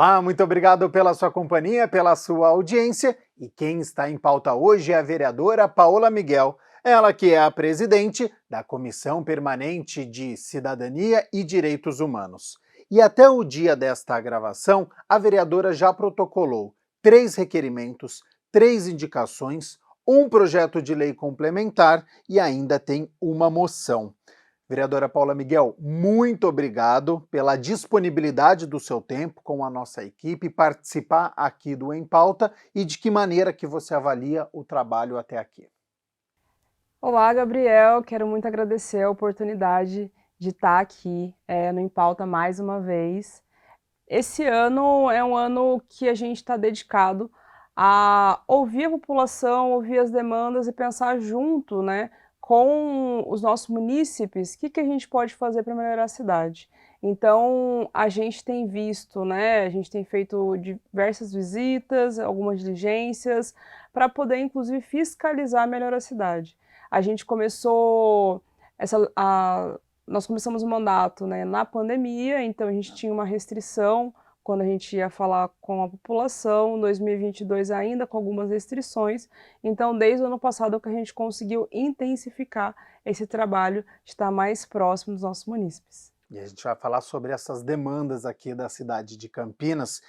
Olá, muito obrigado pela sua companhia, pela sua audiência. E quem está em pauta hoje é a vereadora Paola Miguel, ela que é a presidente da Comissão Permanente de Cidadania e Direitos Humanos. E até o dia desta gravação, a vereadora já protocolou 3 requerimentos, 3 indicações, um projeto de lei complementar e ainda tem uma moção. Vereadora Paula Miguel, muito obrigado pela disponibilidade do seu tempo com a nossa equipe, participar aqui do Em Pauta e de que maneira que você avalia o trabalho até aqui. Olá, Gabriel. Quero muito agradecer a oportunidade de estar aqui no Em Pauta mais uma vez. Esse ano é um ano que a gente está dedicado a ouvir a população, ouvir as demandas e pensar junto, né, com os nossos munícipes, o que a gente pode fazer para melhorar a cidade. Então, a gente tem visto, né, a gente tem feito diversas visitas, algumas diligências, para poder, inclusive, fiscalizar melhor a cidade. A gente começou nós começamos o mandato, né, na pandemia, então a gente tinha uma restrição quando a gente ia falar com a população, em 2022 ainda com algumas restrições, então desde o ano passado que a gente conseguiu intensificar esse trabalho de estar mais próximo dos nossos munícipes. E a gente vai falar sobre essas demandas aqui da cidade de Campinas.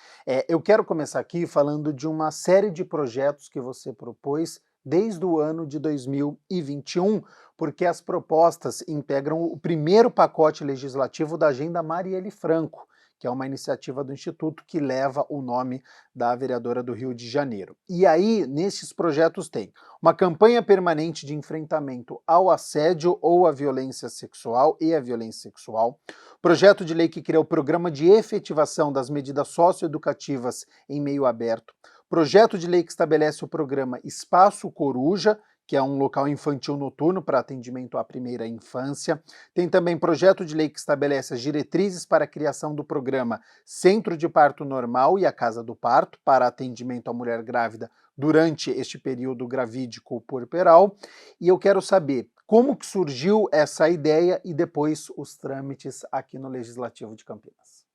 Eu quero começar aqui falando de uma série de projetos que você propôs desde o ano de 2021, porque as propostas integram o primeiro pacote legislativo da Agenda Marielle Franco, que é uma iniciativa do Instituto que leva o nome da vereadora do Rio de Janeiro. E aí, nesses projetos tem uma campanha permanente de enfrentamento ao assédio ou à violência sexual e à violência sexual, projeto de lei que cria o programa de efetivação das medidas socioeducativas em meio aberto, projeto de lei que estabelece o programa Espaço Coruja, que é um local infantil noturno para atendimento à primeira infância. Tem também projeto de lei que estabelece as diretrizes para a criação do programa Centro de Parto Normal e a Casa do Parto para atendimento à mulher grávida durante este período gravídico puerperal. E eu quero saber como que surgiu essa ideia e depois os trâmites aqui no Legislativo de Campinas.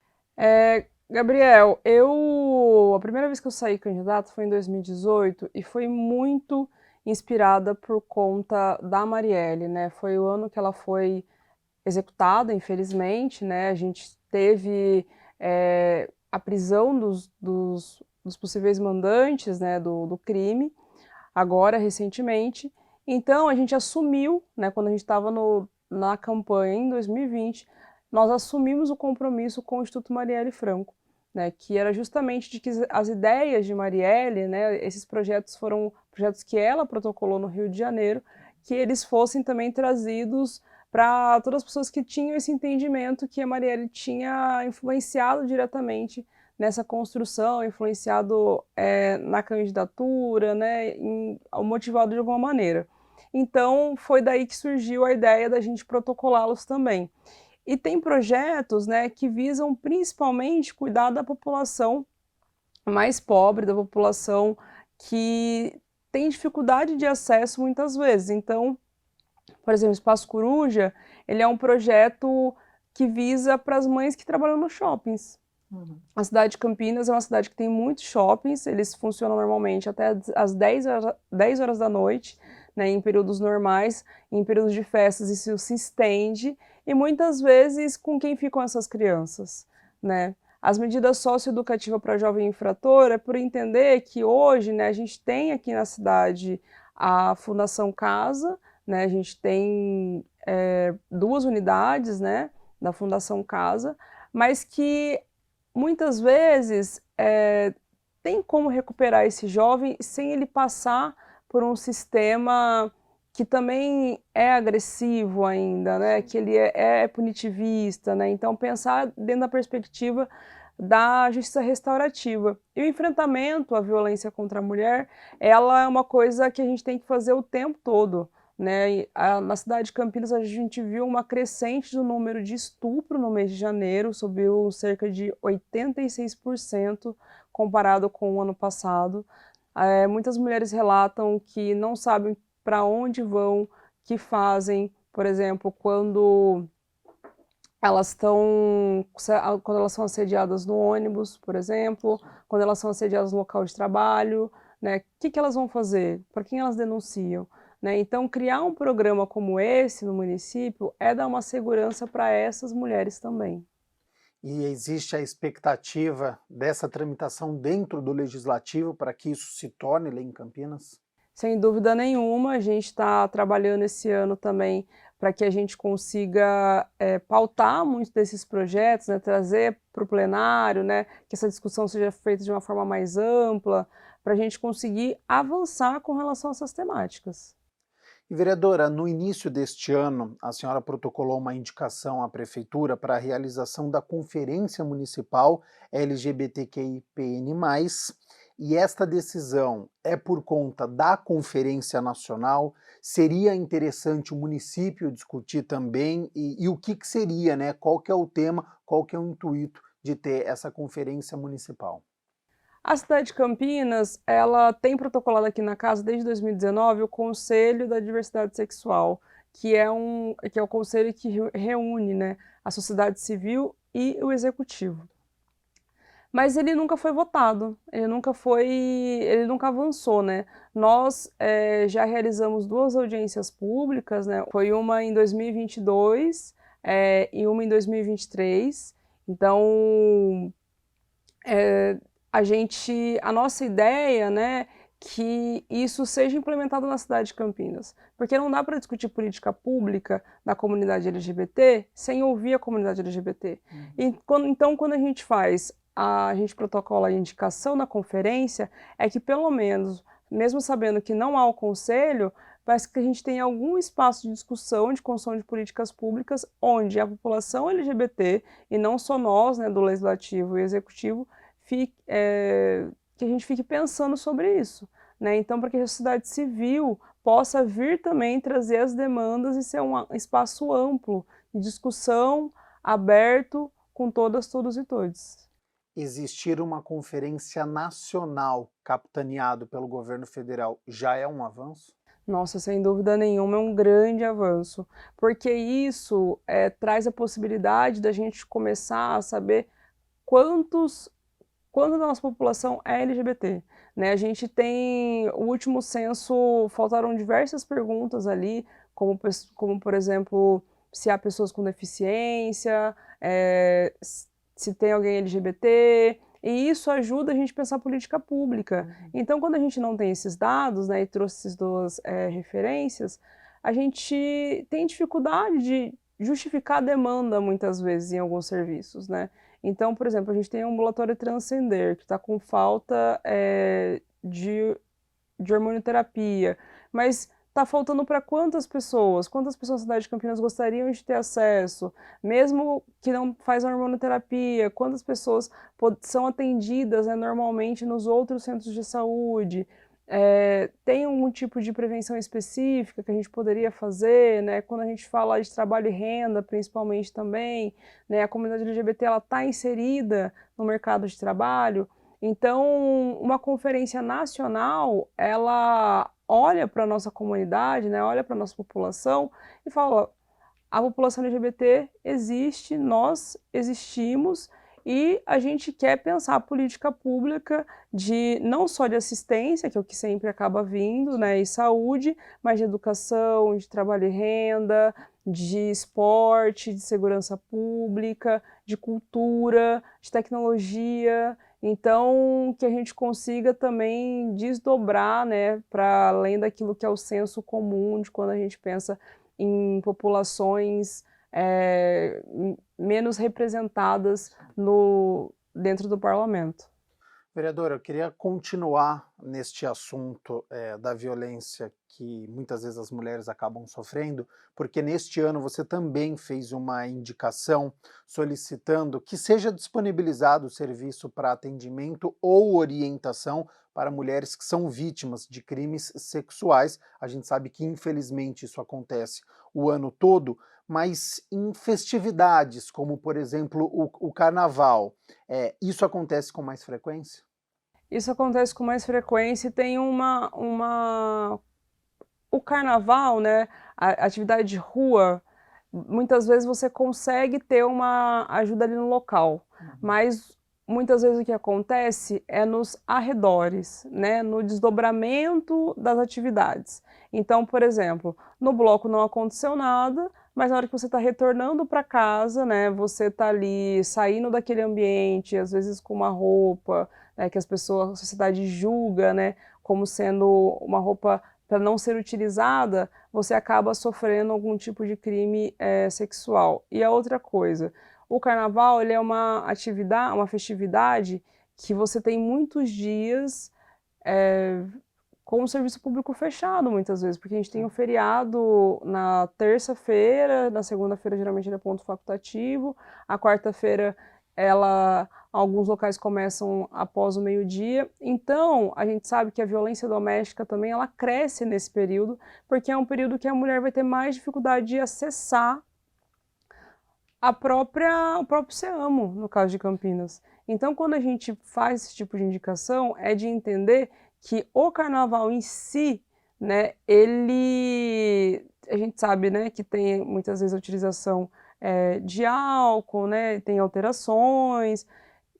Gabriel, a primeira vez que eu saí candidato foi em 2018 e foi muito inspirada por conta da Marielle, né? Foi o ano que ela foi executada, infelizmente, né? A gente teve a prisão dos possíveis mandantes, né, do crime, agora, recentemente. Então, a gente assumiu, né, quando a gente estava na campanha em 2020, nós assumimos o compromisso com o Instituto Marielle Franco, né, que era justamente de que as ideias de Marielle, né, esses projetos foram projetos que ela protocolou no Rio de Janeiro, que eles fossem também trazidos para todas as pessoas que tinham esse entendimento que a Marielle tinha influenciado diretamente nessa construção, influenciado na candidatura, né, motivado de alguma maneira. Então, foi daí que surgiu a ideia da gente protocolá-los também. E tem projetos, né, que visam principalmente cuidar da população mais pobre, da população que tem dificuldade de acesso muitas vezes. Então, por exemplo, o Espaço Coruja, ele é um projeto que visa para as mães que trabalham nos shoppings. A cidade de Campinas é uma cidade que tem muitos shoppings, eles funcionam normalmente até às 10 horas da noite, né, em períodos normais, em períodos de festas isso se estende, e muitas vezes com quem ficam essas crianças, né? As medidas socioeducativas para jovem infrator é por entender que hoje, né, a gente tem aqui na cidade a Fundação Casa, né, a gente tem 2 unidades, né, da Fundação Casa, mas que muitas vezes tem como recuperar esse jovem sem ele passar por um sistema que também é agressivo ainda, né? Que ele é punitivista, né? Então pensar dentro da perspectiva da justiça restaurativa. E o enfrentamento à violência contra a mulher, ela é uma coisa que a gente tem que fazer o tempo todo, né? Na cidade de Campinas a gente viu uma crescente do número de estupro no mês de janeiro, subiu cerca de 86% comparado com o ano passado. Muitas mulheres relatam que não sabem para onde vão, que fazem, por exemplo, quando Elas estão, quando elas são assediadas no ônibus, por exemplo, quando elas são assediadas no local de trabalho, né? O que que elas vão fazer? Para quem elas denunciam? Né? Então, criar um programa como esse no município é dar uma segurança para essas mulheres também. E existe a expectativa dessa tramitação dentro do legislativo para que isso se torne lei em Campinas? Sem dúvida nenhuma, a gente está trabalhando esse ano também para que a gente consiga pautar muitos desses projetos, né, trazer para o plenário, né, que essa discussão seja feita de uma forma mais ampla, para a gente conseguir avançar com relação a essas temáticas. E vereadora, no início deste ano, a senhora protocolou uma indicação à prefeitura para a realização da Conferência Municipal LGBTQIPN+, e esta decisão é por conta da Conferência Nacional. Seria interessante o município discutir também e o que seria, né? Qual que é o tema, qual que é o intuito de ter essa conferência municipal? A cidade de Campinas, ela tem protocolado aqui na casa desde 2019 o Conselho da Diversidade Sexual, que é o conselho que reúne, né, a sociedade civil e o executivo. Mas ele nunca foi votado, ele nunca avançou, né. Nós, já realizamos 2 audiências públicas, né, foi uma em 2022, e uma em 2023. Então, eh, a nossa ideia, né, que isso seja implementado na cidade de Campinas, porque não dá para discutir política pública na comunidade LGBT sem ouvir a comunidade LGBT. Então, quando a gente protocola a indicação na conferência, é que pelo menos, mesmo sabendo que não há o conselho, parece que a gente tem algum espaço de discussão, de construção de políticas públicas, onde a população LGBT, e não só nós, né, do legislativo e executivo, que a gente fique pensando sobre isso, né? Então, para que a sociedade civil possa vir também trazer as demandas e ser um espaço amplo de discussão, aberto, com todas, todos e todes. Existir uma conferência nacional capitaneado pelo governo federal já é um avanço? Nossa, sem dúvida nenhuma, é um grande avanço, porque isso traz a possibilidade da gente começar a saber quantos quando a nossa população é LGBT, né, a gente tem o último censo, faltaram diversas perguntas ali, como por exemplo, se há pessoas com deficiência, se tem alguém LGBT, e isso ajuda a gente a pensar política pública. Então, quando a gente não tem esses dados, né, e trouxe essas 2 referências, a gente tem dificuldade de justificar a demanda muitas vezes em alguns serviços, né. Então, por exemplo, a gente tem o ambulatório Transcender, que está com falta, de hormonioterapia, mas está faltando para quantas pessoas? Quantas pessoas da cidade de Campinas gostariam de ter acesso? Mesmo que não faz a hormonioterapia, quantas pessoas são atendidas, né, normalmente nos outros centros de saúde? Tem algum tipo de prevenção específica que a gente poderia fazer, né? Quando a gente fala de trabalho e renda, principalmente também, né, a comunidade LGBT ela está inserida no mercado de trabalho, então uma conferência nacional, ela olha para a nossa comunidade, né, olha para a nossa população e fala: a população LGBT existe, nós existimos e a gente quer pensar a política pública de não só de assistência, que é o que sempre acaba vindo, né, e saúde, mas de educação, de trabalho e renda, de esporte, de segurança pública, de cultura, de tecnologia. Então, que a gente consiga também desdobrar, né, para além daquilo que é o senso comum de quando a gente pensa em populações menos representadas dentro do parlamento. Vereadora, eu queria continuar neste assunto da violência que muitas vezes as mulheres acabam sofrendo, porque neste ano você também fez uma indicação solicitando que seja disponibilizado o serviço para atendimento ou orientação para mulheres que são vítimas de crimes sexuais. A gente sabe que infelizmente isso acontece o ano todo, mas em festividades, como por exemplo o carnaval, isso acontece com mais frequência? Isso acontece com mais frequência e tem o carnaval, né, a atividade de rua muitas vezes você consegue ter uma ajuda ali no local, mas muitas vezes o que acontece é nos arredores, né, no desdobramento das atividades. Então, por exemplo, no bloco não aconteceu nada, mas na hora que você está retornando para casa, né, você está ali saindo daquele ambiente, às vezes com uma roupa, né, que as pessoas, a sociedade julga, né, como sendo uma roupa para não ser utilizada, você acaba sofrendo algum tipo de crime sexual. E a outra coisa, o carnaval ele é uma atividade, uma festividade que você tem muitos dias com o serviço público fechado, muitas vezes, porque a gente tem um feriado na terça-feira, na segunda-feira geralmente ele é ponto facultativo, a quarta-feira alguns locais começam após o meio-dia, então a gente sabe que a violência doméstica também ela cresce nesse período, porque é um período que a mulher vai ter mais dificuldade de acessar o próprio SEAMO, no caso de Campinas. Então, quando a gente faz esse tipo de indicação, é de entender que o carnaval em si, né, a gente sabe, né, que tem muitas vezes a utilização de álcool, né, tem alterações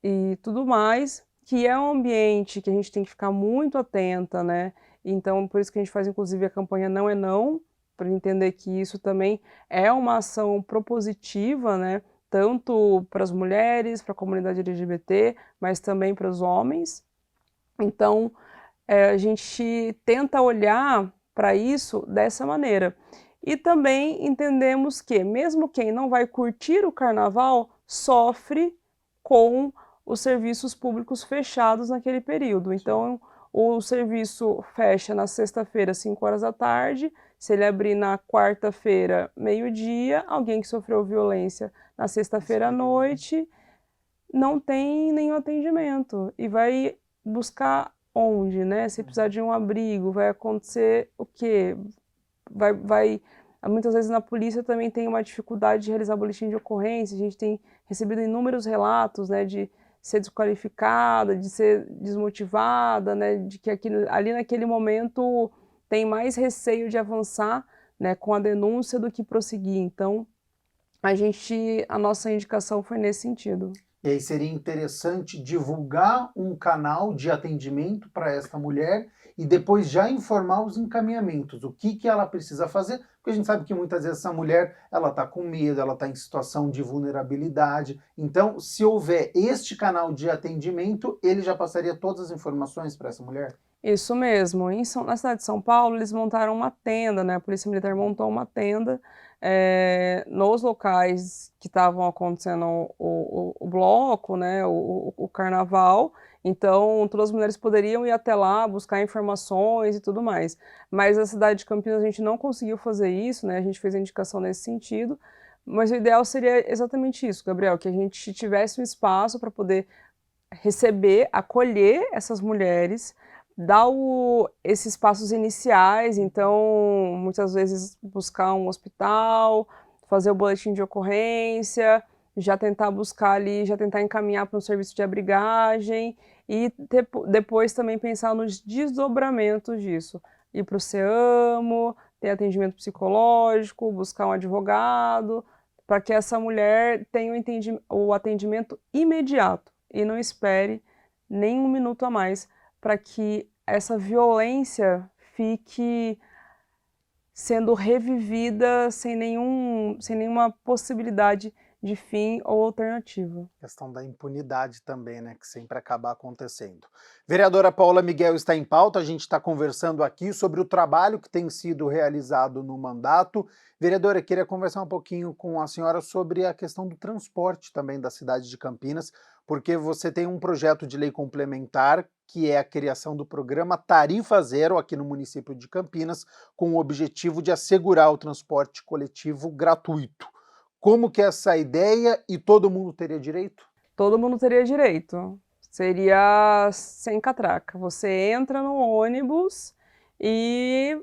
e tudo mais, que é um ambiente que a gente tem que ficar muito atenta, né, então por isso que a gente faz inclusive a campanha Não é Não, para entender que isso também é uma ação propositiva, né, tanto para as mulheres, para a comunidade LGBT, mas também para os homens. Então, a gente tenta olhar para isso dessa maneira. E também entendemos que, mesmo quem não vai curtir o carnaval, sofre com os serviços públicos fechados naquele período. Então, o serviço fecha na sexta-feira, 5 horas da tarde, se ele abrir na quarta-feira, meio-dia, alguém que sofreu violência na sexta-feira à noite não tem nenhum atendimento e vai buscar onde, né? Se precisar de um abrigo, vai acontecer o quê? Muitas vezes na polícia também tem uma dificuldade de realizar boletim de ocorrência, a gente tem recebido inúmeros relatos, né, de ser desqualificada, de ser desmotivada, né, de que ali naquele momento tem mais receio de avançar, né, com a denúncia do que prosseguir. Então, a nossa indicação foi nesse sentido. E aí seria interessante divulgar um canal de atendimento para esta mulher e depois já informar os encaminhamentos, o que ela precisa fazer, porque a gente sabe que muitas vezes essa mulher ela está com medo, ela está em situação de vulnerabilidade. Então, se houver este canal de atendimento, ele já passaria todas as informações para essa mulher? Isso mesmo. Na cidade de São Paulo, eles montaram uma tenda, né? A Polícia Militar montou uma tenda nos locais que estavam acontecendo o bloco, né? O carnaval. Então, todas as mulheres poderiam ir até lá, buscar informações e tudo mais. Mas na cidade de Campinas a gente não conseguiu fazer isso, né? A gente fez a indicação nesse sentido. Mas o ideal seria exatamente isso, Gabriel, que a gente tivesse um espaço para poder receber, acolher essas mulheres, dar esses passos iniciais, então muitas vezes buscar um hospital, fazer o boletim de ocorrência, já tentar buscar ali, já tentar encaminhar para um serviço de abrigagem e depois também pensar nos desdobramentos disso, ir para o SEAMO, ter atendimento psicológico, buscar um advogado, para que essa mulher tenha o atendimento imediato e não espere nem um minuto a mais para que essa violência fique sendo revivida sem nenhuma possibilidade de fim ou alternativa. A questão da impunidade também, né, que sempre acaba acontecendo. Vereadora Paula Miguel está em pauta, a gente está conversando aqui sobre o trabalho que tem sido realizado no mandato. Vereadora, queria conversar um pouquinho com a senhora sobre a questão do transporte também da cidade de Campinas, porque você tem um projeto de lei complementar, que é a criação do programa Tarifa Zero aqui no município de Campinas, com o objetivo de assegurar o transporte coletivo gratuito. Como que é essa ideia e todo mundo teria direito? Todo mundo teria direito. Seria sem catraca. Você entra no ônibus e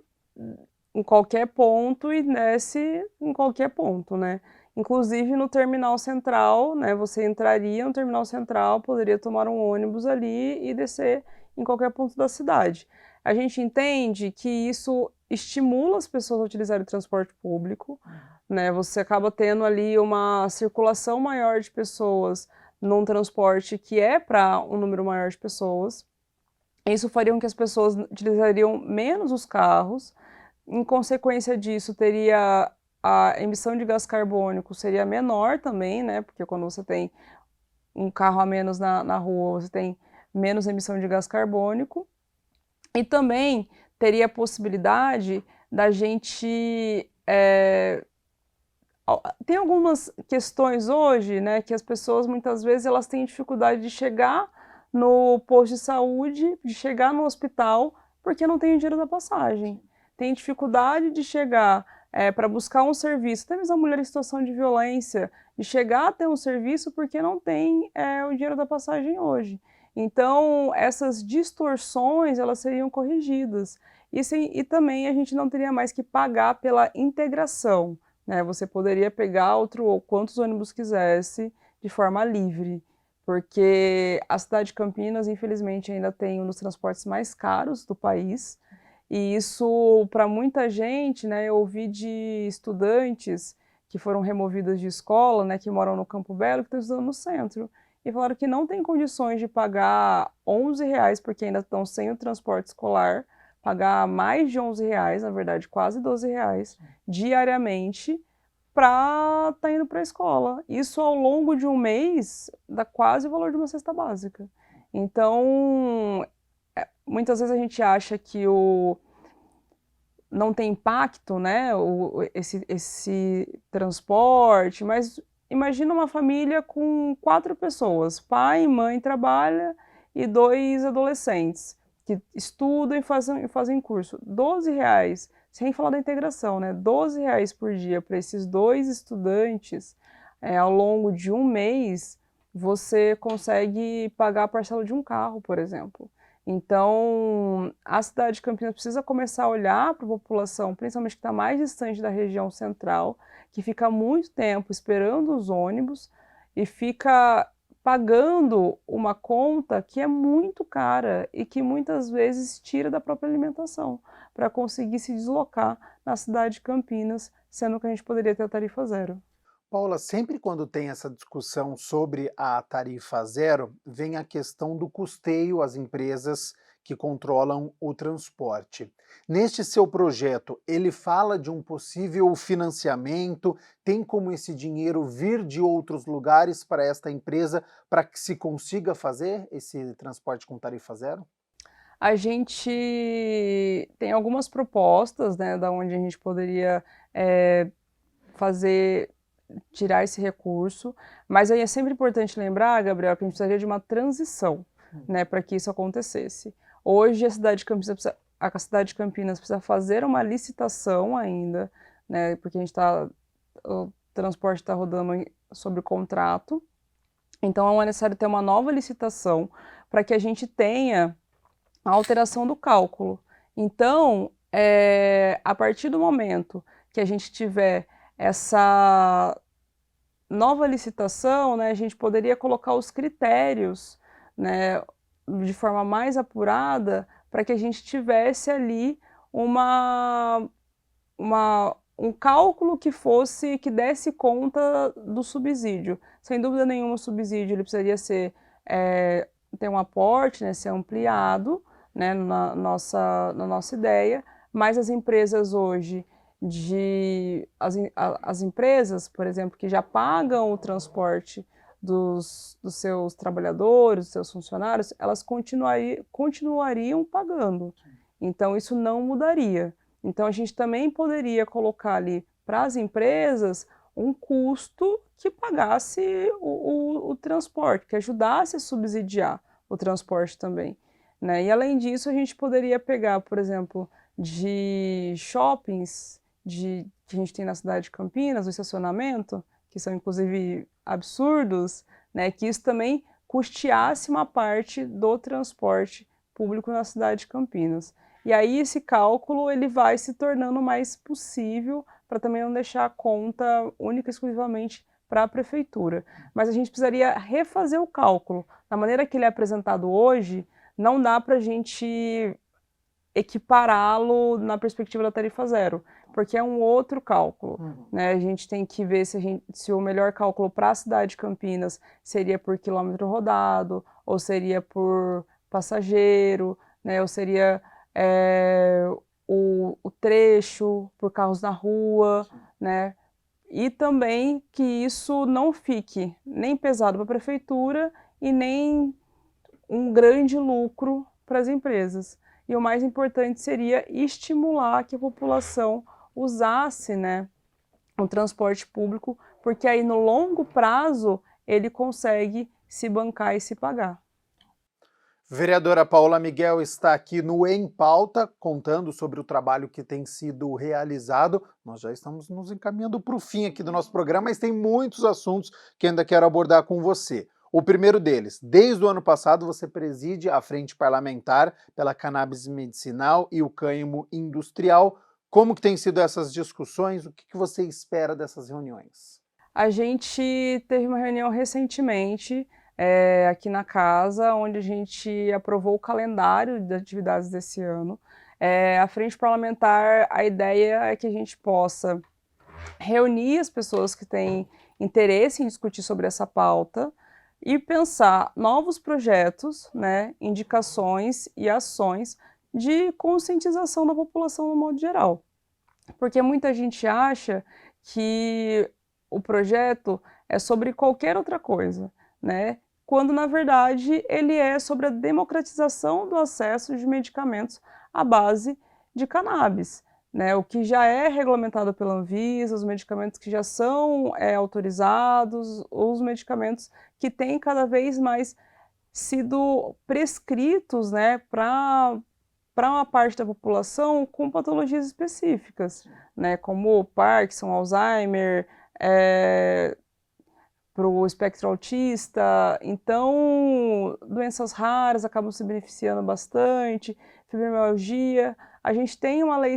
em qualquer ponto e desce em qualquer ponto, né? Inclusive no terminal central, né? Você entraria no terminal central, poderia tomar um ônibus ali e descer em qualquer ponto da cidade. A gente entende que isso estimula as pessoas a utilizarem o transporte público, né? Você acaba tendo ali uma circulação maior de pessoas num transporte que é para um número maior de pessoas. Isso faria com que as pessoas utilizariam menos os carros. Em consequência disso, teria a emissão de gás carbônico seria menor também, né? Porque quando você tem um carro a menos na rua, você tem menos emissão de gás carbônico. E também teria a possibilidade da gente... tem algumas questões hoje, né, que as pessoas muitas vezes elas têm dificuldade de chegar no posto de saúde, de chegar no hospital, porque não tem o dinheiro da passagem. Tem dificuldade de chegar para buscar um serviço, até mesmo a mulher em situação de violência, de chegar até um serviço porque não tem o dinheiro da passagem hoje. Então, essas distorções, elas seriam corrigidas. E também a gente não teria mais que pagar pela integração, né? Você poderia pegar ou quantos ônibus quisesse de forma livre, porque a cidade de Campinas, infelizmente, ainda tem um dos transportes mais caros do país, e isso, para muita gente, né, eu ouvi de estudantes que foram removidas de escola, né, que moram no Campo Belo, que estão estudando no centro, e falaram que não tem condições de pagar R$ 11, porque ainda estão sem o transporte escolar, pagar mais de R$ 11, na verdade, quase R$ 12 diariamente para estar indo para a escola. Isso ao longo de um mês dá quase o valor de uma cesta básica. Então, muitas vezes a gente acha que não tem impacto, né, esse transporte, mas imagina uma família com 4 pessoas, pai, mãe trabalha e 2 adolescentes que estudam e fazem curso. R$ 12, sem falar da integração, né? R$ 12 por dia para esses 2 estudantes, ao longo de um mês, você consegue pagar a parcela de um carro, por exemplo. Então, a cidade de Campinas precisa começar a olhar para a população, principalmente que está mais distante da região central, que fica muito tempo esperando os ônibus e fica pagando uma conta que é muito cara e que muitas vezes tira da própria alimentação para conseguir se deslocar na cidade de Campinas, sendo que a gente poderia ter a tarifa zero. Paula, sempre quando tem essa discussão sobre a tarifa zero, vem a questão do custeio às empresas que controlam o transporte. Neste seu projeto, ele fala de um possível financiamento, tem como esse dinheiro vir de outros lugares para esta empresa para que se consiga fazer esse transporte com tarifa zero? A gente tem algumas propostas, né, da onde a gente poderia fazer tirar esse recurso, mas aí é sempre importante lembrar, Gabriel, que a gente precisaria de uma transição, né, para que isso acontecesse. Hoje a cidade de Campinas precisa fazer uma licitação ainda, né, porque o transporte está rodando sobre contrato, então é necessário ter uma nova licitação para que a gente tenha a alteração do cálculo. Então, a partir do momento que a gente tiver essa nova licitação, né, a gente poderia colocar os critérios, né, de forma mais apurada para que a gente tivesse ali um cálculo que desse conta do subsídio. Sem dúvida nenhuma, o subsídio ele precisaria ter um aporte, né, ser ampliado, né, na nossa ideia, mas as empresas hoje as empresas, por exemplo, que já pagam o transporte dos seus trabalhadores, dos seus funcionários, elas continuariam pagando. Então, isso não mudaria. Então, a gente também poderia colocar ali para as empresas um custo que pagasse o transporte, que ajudasse a subsidiar o transporte também, né? E, além disso, a gente poderia pegar, por exemplo, de shoppings que a gente tem na cidade de Campinas, o estacionamento, que são inclusive absurdos, né, que isso também custeasse uma parte do transporte público na cidade de Campinas. E aí esse cálculo ele vai se tornando mais possível para também não deixar a conta única e exclusivamente para a prefeitura. Mas a gente precisaria refazer o cálculo. Da maneira que ele é apresentado hoje, não dá para a gente equipará-lo na perspectiva da tarifa zero, porque é um outro cálculo, né? A gente tem que ver se o melhor cálculo para a cidade de Campinas seria por quilômetro rodado, ou seria por passageiro, né? Ou seria o trecho por carros na rua, né? E também que isso não fique nem pesado para a prefeitura e nem um grande lucro para as empresas. E o mais importante seria estimular que a população usasse, né, o transporte público, porque aí no longo prazo ele consegue se bancar e se pagar. Vereadora Paula Miguel está aqui no Em Pauta, contando sobre o trabalho que tem sido realizado. Nós já estamos nos encaminhando para o fim aqui do nosso programa, mas tem muitos assuntos que ainda quero abordar com você. O primeiro deles, desde o ano passado você preside a Frente Parlamentar pela Cannabis Medicinal e o Cânhamo Industrial. Como que têm sido essas discussões? O que você espera dessas reuniões? A gente teve uma reunião recentemente aqui na casa, onde a gente aprovou o calendário de atividades desse ano. A Frente Parlamentar, a ideia é que a gente possa reunir as pessoas que têm interesse em discutir sobre essa pauta e pensar novos projetos, né, indicações e ações de conscientização da população no modo geral. Porque muita gente acha que o projeto é sobre qualquer outra coisa, né? Quando na verdade ele é sobre a democratização do acesso de medicamentos à base de cannabis, né? O que já é regulamentado pela Anvisa, os medicamentos que já são autorizados, os medicamentos que têm cada vez mais sido prescritos, né, para uma parte da população com patologias específicas, né, como Parkinson, Alzheimer, para o espectro autista. Então, doenças raras acabam se beneficiando bastante, fibromialgia. A gente tem uma lei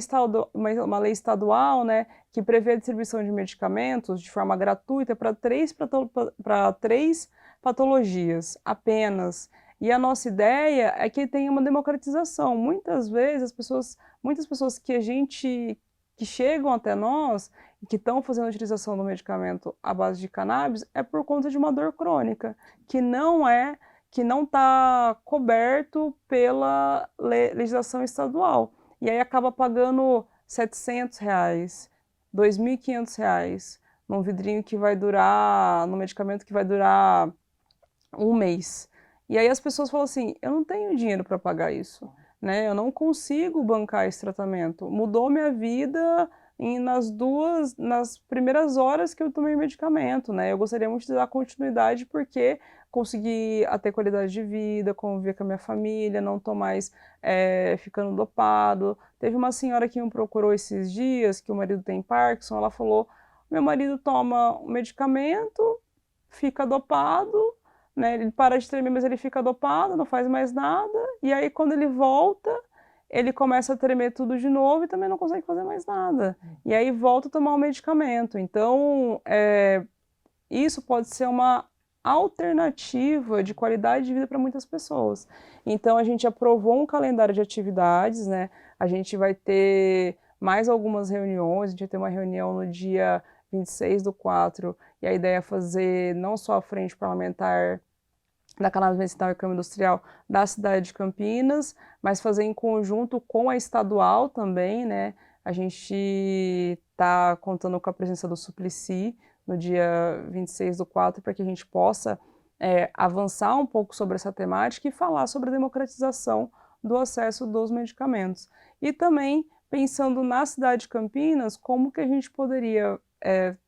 estadual, né, que prevê a distribuição de medicamentos de forma gratuita para três patologias apenas. E a nossa ideia é que tenha uma democratização. Muitas vezes, muitas pessoas que chegam até nós e que estão fazendo a utilização do medicamento à base de cannabis é por conta de uma dor crônica, que não está coberto pela legislação estadual. E aí acaba pagando R$ 700, R$ 2.500 num vidrinho que vai durar, num medicamento que vai durar um mês. E aí as pessoas falam assim, eu não tenho dinheiro para pagar isso, né? Eu não consigo bancar esse tratamento. Mudou minha vida nas primeiras horas que eu tomei medicamento, né? Eu gostaria muito de dar continuidade porque consegui ter qualidade de vida, conviver com a minha família, não tô mais ficando dopado. Teve uma senhora que me procurou esses dias, que o marido tem Parkinson, ela falou, meu marido toma um medicamento, fica dopado, né? Ele para de tremer, mas ele fica dopado, não faz mais nada, e aí quando ele volta, ele começa a tremer tudo de novo e também não consegue fazer mais nada. E aí volta a tomar o medicamento. Então, isso pode ser uma alternativa de qualidade de vida para muitas pessoas. Então, a gente aprovou um calendário de atividades, né? A gente vai ter mais algumas reuniões, a gente vai ter uma reunião no dia 26/4, e a ideia é fazer não só a frente parlamentar da Cannabis Medicinal e Cânhamo Industrial da cidade de Campinas, mas fazer em conjunto com a estadual também, né? A gente está contando com a presença do Suplicy no dia 26/4 para que a gente possa avançar um pouco sobre essa temática e falar sobre a democratização do acesso dos medicamentos. E também pensando na cidade de Campinas, como que a gente poderia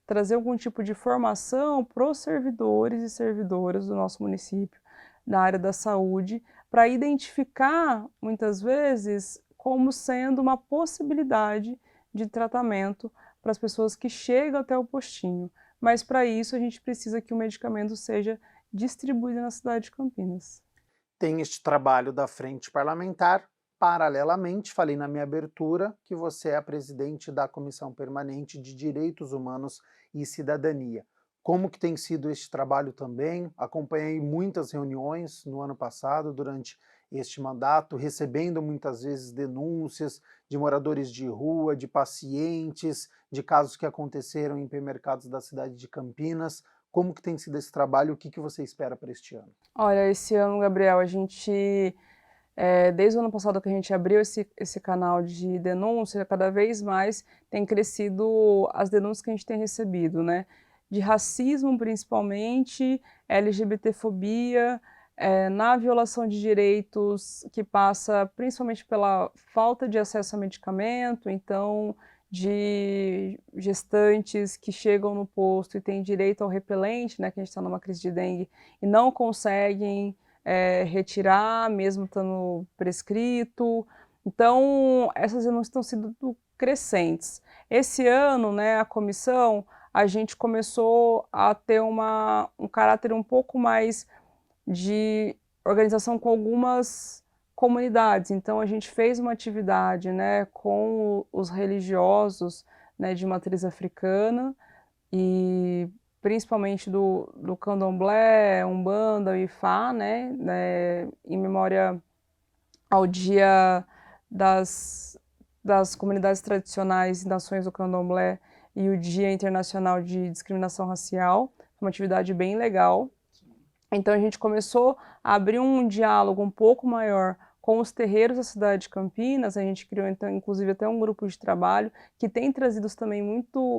trazer algum tipo de formação para os servidores e servidoras do nosso município, da área da saúde, para identificar, muitas vezes, como sendo uma possibilidade de tratamento para as pessoas que chegam até o postinho. Mas, para isso, a gente precisa que o medicamento seja distribuído na cidade de Campinas. Tem este trabalho da Frente Parlamentar. Paralelamente, falei na minha abertura que você é a presidente da Comissão Permanente de Direitos Humanos e Cidadania. Como que tem sido este trabalho também? Acompanhei muitas reuniões no ano passado, durante este mandato, recebendo muitas vezes denúncias de moradores de rua, de pacientes, de casos que aconteceram em hipermercados da cidade de Campinas. Como que tem sido esse trabalho? O que você espera para este ano? Olha, esse ano, Gabriel, a gente, desde o ano passado que a gente abriu esse canal de denúncia, cada vez mais tem crescido as denúncias que a gente tem recebido, né? De racismo, principalmente, LGBTfobia, na violação de direitos que passa principalmente pela falta de acesso a medicamento, então de gestantes que chegam no posto e têm direito ao repelente, né, que a gente está numa crise de dengue, e não conseguem retirar, mesmo estando prescrito. Então, essas denúncias estão sendo crescentes. Esse ano, né, a comissão, a gente começou a ter um caráter um pouco mais de organização com algumas comunidades. Então, a gente fez uma atividade, né, com os religiosos, né, de matriz africana, e principalmente do candomblé, umbanda e ifá, né, em memória ao dia das comunidades tradicionais e nações do candomblé e o Dia Internacional de Discriminação Racial. Uma atividade bem legal. Então a gente começou a abrir um diálogo um pouco maior com os terreiros da cidade de Campinas. A gente criou, então, inclusive, até um grupo de trabalho que tem trazido também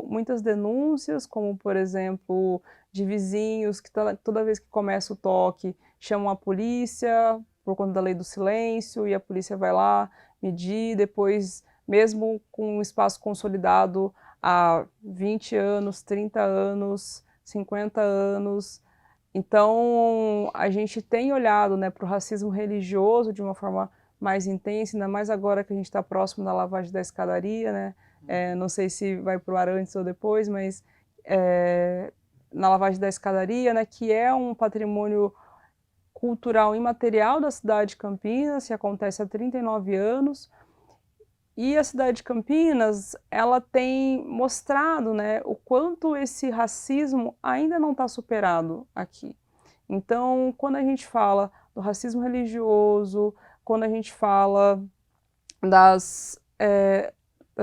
muitas denúncias, como, por exemplo, de vizinhos que toda vez que começa o toque chamam a polícia por conta da lei do silêncio, e a polícia vai lá medir, depois, mesmo com um espaço consolidado há 20 anos, 30 anos, 50 anos. Então, a gente tem olhado, né, para o racismo religioso de uma forma mais intensa, ainda mais agora que a gente está próximo da lavagem da escadaria, né? Não sei se vai para o ar antes ou depois, mas na lavagem da escadaria, né, que é um patrimônio cultural imaterial da cidade de Campinas, que acontece há 39 anos. E a cidade de Campinas, ela tem mostrado, né, o quanto esse racismo ainda não está superado aqui. Então, quando a gente fala do racismo religioso, quando a gente fala das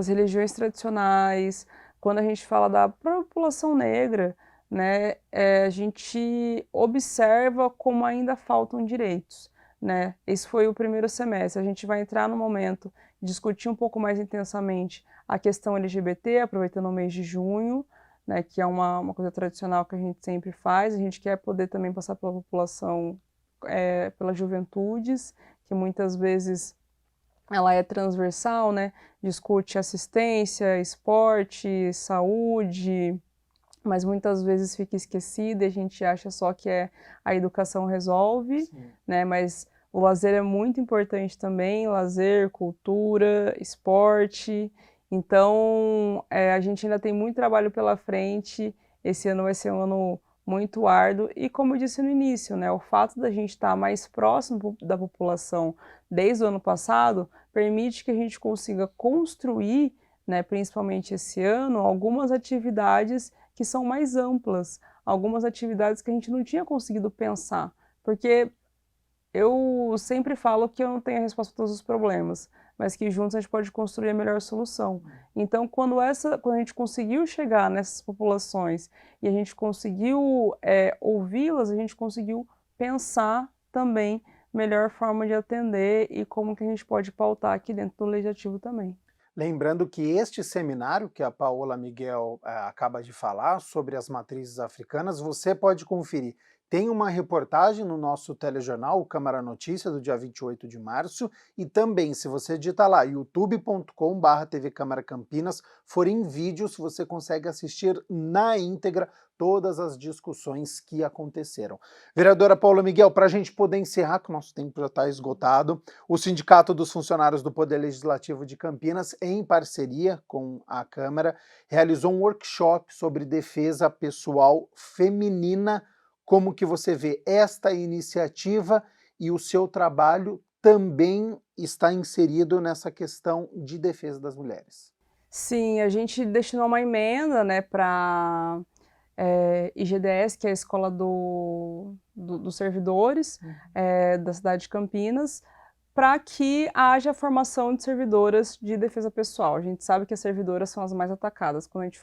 religiões tradicionais, quando a gente fala da população negra, né, a gente observa como ainda faltam direitos, né? Esse foi o primeiro semestre. A gente vai entrar no momento de discutir um pouco mais intensamente a questão LGBT, aproveitando o mês de junho, né, que é uma coisa tradicional que a gente sempre faz. A gente quer poder também passar pela população, pelas juventudes, que muitas vezes ela é transversal, né? Discute assistência, esporte, saúde, mas muitas vezes fica esquecida e a gente acha só que a educação resolve, né? Mas o lazer é muito importante também, lazer, cultura, esporte. Então, a gente ainda tem muito trabalho pela frente. Esse ano vai ser um ano muito árduo e, como eu disse no início, né, o fato da gente estar mais próximo da população desde o ano passado permite que a gente consiga construir, né, principalmente esse ano, algumas atividades que são mais amplas, algumas atividades que a gente não tinha conseguido pensar, porque eu sempre falo que eu não tenho a resposta para todos os problemas, mas que juntos a gente pode construir a melhor solução. Então, quando a gente conseguiu chegar nessas populações e a gente conseguiu ouvi-las, a gente conseguiu pensar também melhor forma de atender e como que a gente pode pautar aqui dentro do Legislativo também. Lembrando que este seminário que a Paola Miguel acaba de falar sobre as matrizes africanas, você pode conferir. Tem uma reportagem no nosso telejornal, o Câmara Notícia, do dia 28 de março, e também, se você digitar lá, youtube.com/TV Câmara Campinas, for em vídeos, você consegue assistir na íntegra todas as discussões que aconteceram. Vereadora Paola Miguel, para a gente poder encerrar, que o nosso tempo já está esgotado, o Sindicato dos Funcionários do Poder Legislativo de Campinas, em parceria com a Câmara, realizou um workshop sobre defesa pessoal feminina. Como que você vê esta iniciativa e o seu trabalho também está inserido nessa questão de defesa das mulheres? Sim, a gente destinou uma emenda, né, para IGDS, que é a Escola dos Servidores, da cidade de Campinas, para que haja formação de servidoras de defesa pessoal. A gente sabe que as servidoras são as mais atacadas. Quando a gente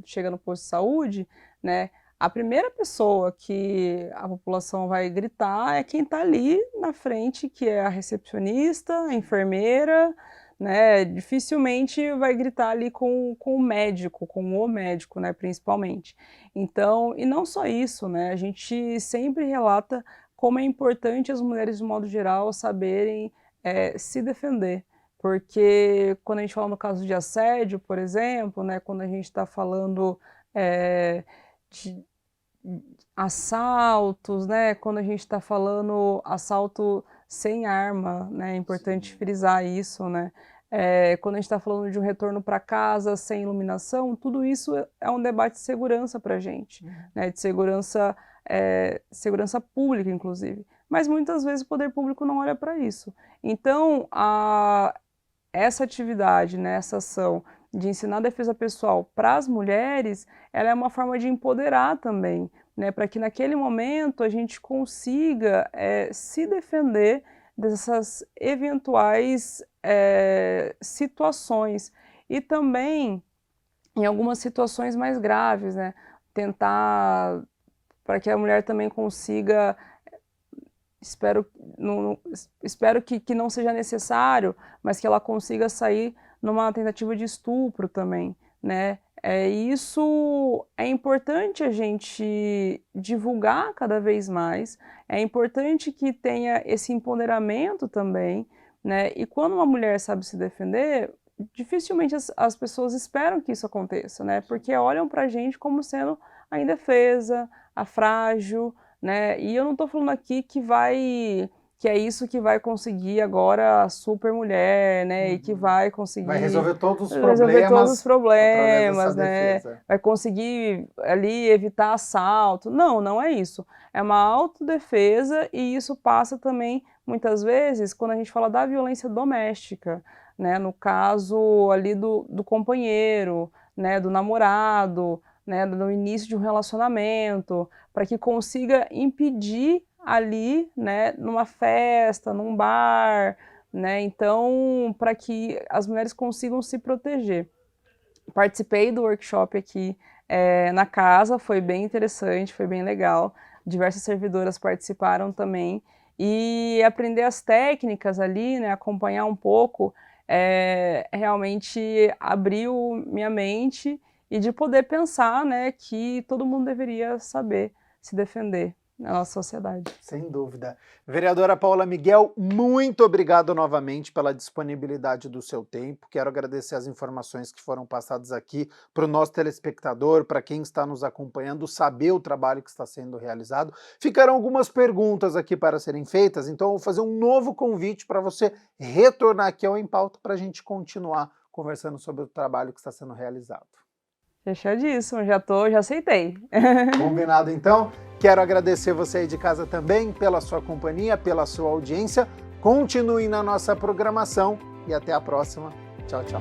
chega no posto de saúde, né, a primeira pessoa que a população vai gritar é quem está ali na frente, que é a recepcionista, a enfermeira, né? Dificilmente vai gritar ali com o médico, né, principalmente. Então, e não só isso, né? A gente sempre relata como é importante as mulheres, de modo geral, saberem se defender. Porque quando a gente fala no caso de assédio, por exemplo, né, quando a gente está falando de assaltos, né, quando a gente está falando assalto sem arma, né, é importante frisar isso, né, quando a gente está falando de um retorno para casa sem iluminação, tudo isso é um debate de segurança para a gente, né, de segurança pública, inclusive. Mas muitas vezes o poder público não olha para isso. Então, essa atividade, né, essa ação de ensinar a defesa pessoal para as mulheres, ela é uma forma de empoderar também, né, para que naquele momento a gente consiga se defender dessas eventuais situações e também em algumas situações mais graves, né, tentar para que a mulher também consiga, espero que não seja necessário, mas que ela consiga sair numa tentativa de estupro também, né? Isso é importante a gente divulgar cada vez mais, é importante que tenha esse empoderamento também, né? E quando uma mulher sabe se defender, dificilmente as pessoas esperam que isso aconteça, né? Porque olham pra gente como sendo a indefesa, a frágil, né? E eu não tô falando aqui que é isso que vai conseguir agora a super mulher, né? E que vai conseguir... Vai resolver todos os problemas, né? Defesa. Vai conseguir ali evitar assalto. Não, não é isso. É uma autodefesa e isso passa também, muitas vezes, quando a gente fala da violência doméstica, né? No caso ali do companheiro, né? Do namorado, né? No início de um relacionamento, para que consiga impedir ali, né, numa festa, num bar, né, então, para que as mulheres consigam se proteger. Participei do workshop aqui na casa, foi bem interessante, foi bem legal, diversas servidoras participaram também, e aprender as técnicas ali, né, acompanhar um pouco, realmente abriu minha mente, e de poder pensar, né, que todo mundo deveria saber se defender na nossa sociedade. Sem dúvida. Vereadora Paula Miguel, muito obrigado novamente pela disponibilidade do seu tempo. Quero agradecer as informações que foram passadas aqui para o nosso telespectador, para quem está nos acompanhando, saber o trabalho que está sendo realizado. Ficaram algumas perguntas aqui para serem feitas, então eu vou fazer um novo convite para você retornar aqui ao Em Pauta para a gente continuar conversando sobre o trabalho que está sendo realizado. Fechadíssimo, já aceitei. Combinado então? Quero agradecer você aí de casa também pela sua companhia, pela sua audiência. Continue na nossa programação e até a próxima. Tchau, tchau.